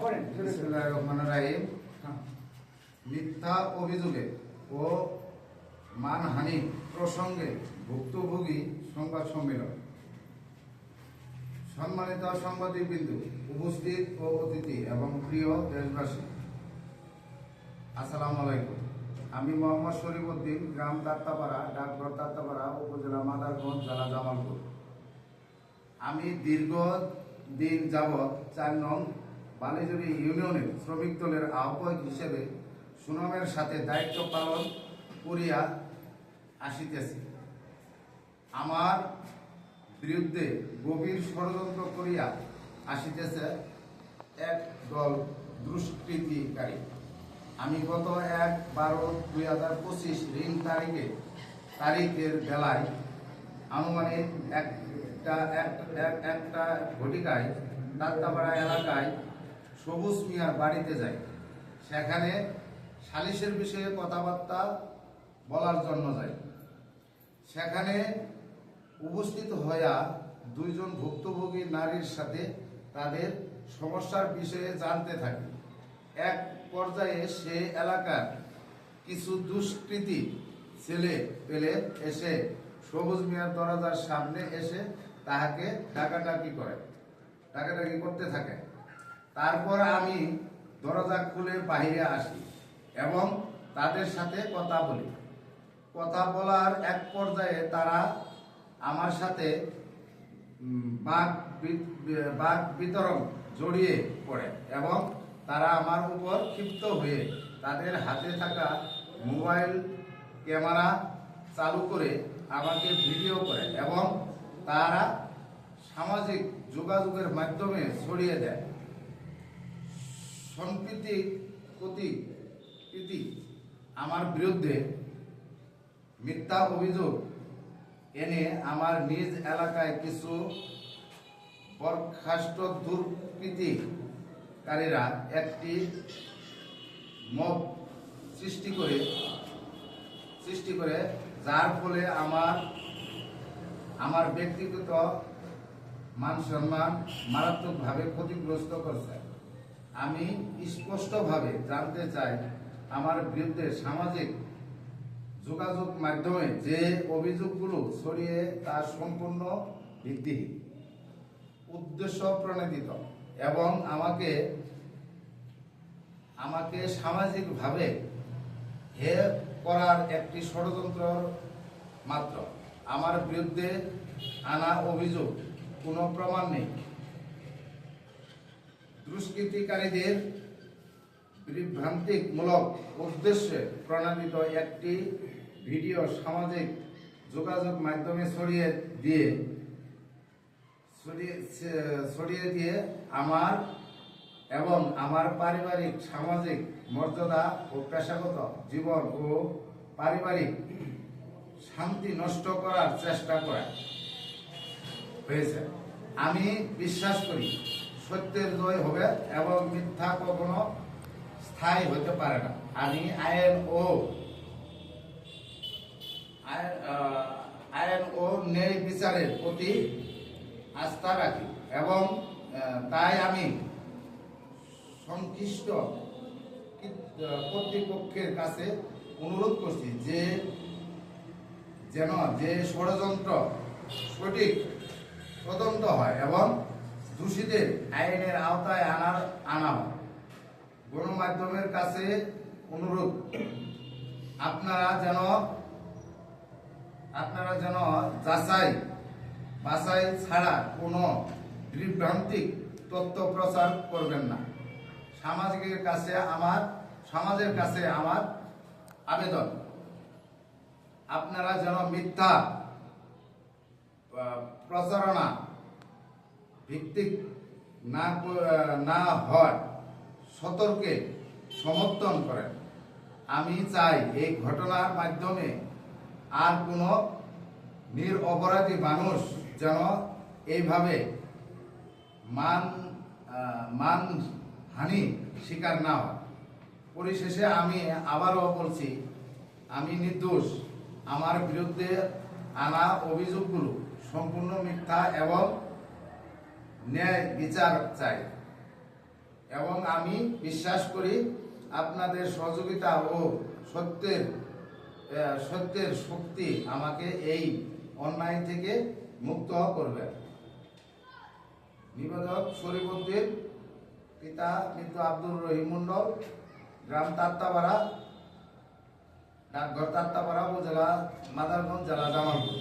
বিসমিল্লাহির রহমানির রহিম। মিথ্যা অভিযোগে ও মানহানি প্রসঙ্গে ভুক্তভোগী সংবাদ সম্মেলন। সম্মানিত সাংবাদিকবৃন্দ, উপস্থিত ও অতিথি এবং প্রিয় দেশবাসী, আসসালামু আলাইকুম। আমি মোহাম্মদ শরীফউদ্দিন, গ্রাম দাত্তাপাড়া, ডাকঘর দাত্তাপাড়া, উপজেলা মাদারগঞ্জ, জেলা জামালপুর। আমি দীর্ঘ দিন যাবৎ ৪ নং বালিজুরি ইউনিয়নের শ্রমিক দলের আহ্বায়ক হিসেবে সুনামের সাথে দায়িত্ব পালন করিয়া আসিতেছি। আমার বিরুদ্ধে গভীর ষড়যন্ত্র করিয়া আসিতেছে এক দল দুষ্কৃতিকারী। আমি গত ১/১২/২০২৫ ঋণ তারিখের বেলায় আনুমানিক একটা ঘটিকায় দাত্তাপাড়া এলাকায় সবুজ মিয়ার বাড়িতে যাই। সেখানে সালিশের বিষয়ে কথাবার্তা বলার জন্য যাই। সেখানে উপস্থিত হইয়া ২ জন ভুক্তভোগী নারীর সাথে তাদের সমস্যার বিষয়ে জানতে থাকি। এক পর্যায়ে সে এলাকার কিছু দুষ্কৃতী ছেলে পেলে এসে সবুজ মিয়ার দরজার সামনে এসে তাহাকে ডাকাডাকি করতে থাকে। তারপর আমি দরজা খুলে বাহিরে আসি এবং তাদের সাথে কথা বলি। কথা বলার এক পর্যায়ে তারা আমার সাথে বাক বিতরণ জড়িয়ে পড়ে এবং তারা আমার উপর ক্ষিপ্ত হয়ে তাদের হাতে থাকা মোবাইল ক্যামেরা চালু করে আমাকে ভিডিও করে এবং তারা সামাজিক যোগাযোগের মাধ্যমে ছড়িয়ে দেয়। সম্প্রতি আমার বিরুদ্ধে মিথ্যা অভিযোগ এনে আমার নিজ এলাকায় কিছু বরখাস্ত দুষ্কৃতিকারীরা একটি মব সৃষ্টি করে যার ফলে আমার ব্যক্তিগত মান সম্মান মারাত্মকভাবে ক্ষতিগ্রস্ত করছে। আমি স্পষ্টভাবে জানতে চাই, আমার বিরুদ্ধে সামাজিক যোগাযোগ মাধ্যমে যে অভিযোগগুলো ছড়িয়ে তা সম্পূর্ণ ভিত্তিহীন, উদ্দেশ্য প্রণোদিত এবং আমাকে সামাজিকভাবে হে করার একটি ষড়যন্ত্র মাত্র। আমার বিরুদ্ধে আনা অভিযোগ কোনো প্রমাণ নেই। দুষ্কৃতিকারীদের বিভ্রান্তিমূলক উদ্দেশ্যে প্রণোদিত একটি ভিডিও সামাজিক যোগাযোগ মাধ্যমে ছড়িয়ে দিয়ে আমার এবং আমার পারিবারিক সামাজিক মর্যাদা ও পেশাগত জীবন ও পারিবারিক শান্তি নষ্ট করার চেষ্টা হয়েছে। আমি বিশ্বাস করি সত্যের জয় হবে এবং মিথ্যা কখনো স্থায়ী হতে পারে না। আমি আইন ও ন্যায় বিচারের প্রতি আস্থা রাখি এবং তাই আমি সংশ্লিষ্ট কর্তৃপক্ষের কাছে অনুরোধ করছি যে ষড়যন্ত্র সঠিক তদন্ত হয় এবং দোষীদের আইনের আওতায় আনা হয়। গণমাধ্যমের কাছে অনুরোধ, আপনারা যেন যাচাই বাছাই ছাড়া কোনো বিভ্রান্তিক তথ্য প্রচার করবেন না। সমাজের কাছে আমার আবেদন, আপনারা যেন মিথ্যা প্রচারণা ভিত্তিক না হয় সতর্কে সমর্থন করেন। আমি চাই এই ঘটনার মাধ্যমে আর কোনো নিরপরাধী মানুষ যেন এইভাবে মানহানি শিকার না হয়। পরিশেষে আমি আবারও বলছি, আমি নির্দোষ। আমার বিরুদ্ধে আনা অভিযোগগুলো সম্পূর্ণ মিথ্যা এবং ন্যায় বিচার চাই। এবং আমি বিশ্বাস করি আপনাদের সহযোগিতা ও সত্যের সত্যের শক্তি আমাকে এই অন্যায় থেকে মুক্ত করবে। নিবেদক শরীফউদ্দিন, পিতা মৃত আব্দুর রহিম মন্ডল, গ্রাম তাত্তাপাড়া, ডাকঘর তাত্তাপাড়া, উপজেলা মাদারগঞ্জ, জেলা জামালপুর।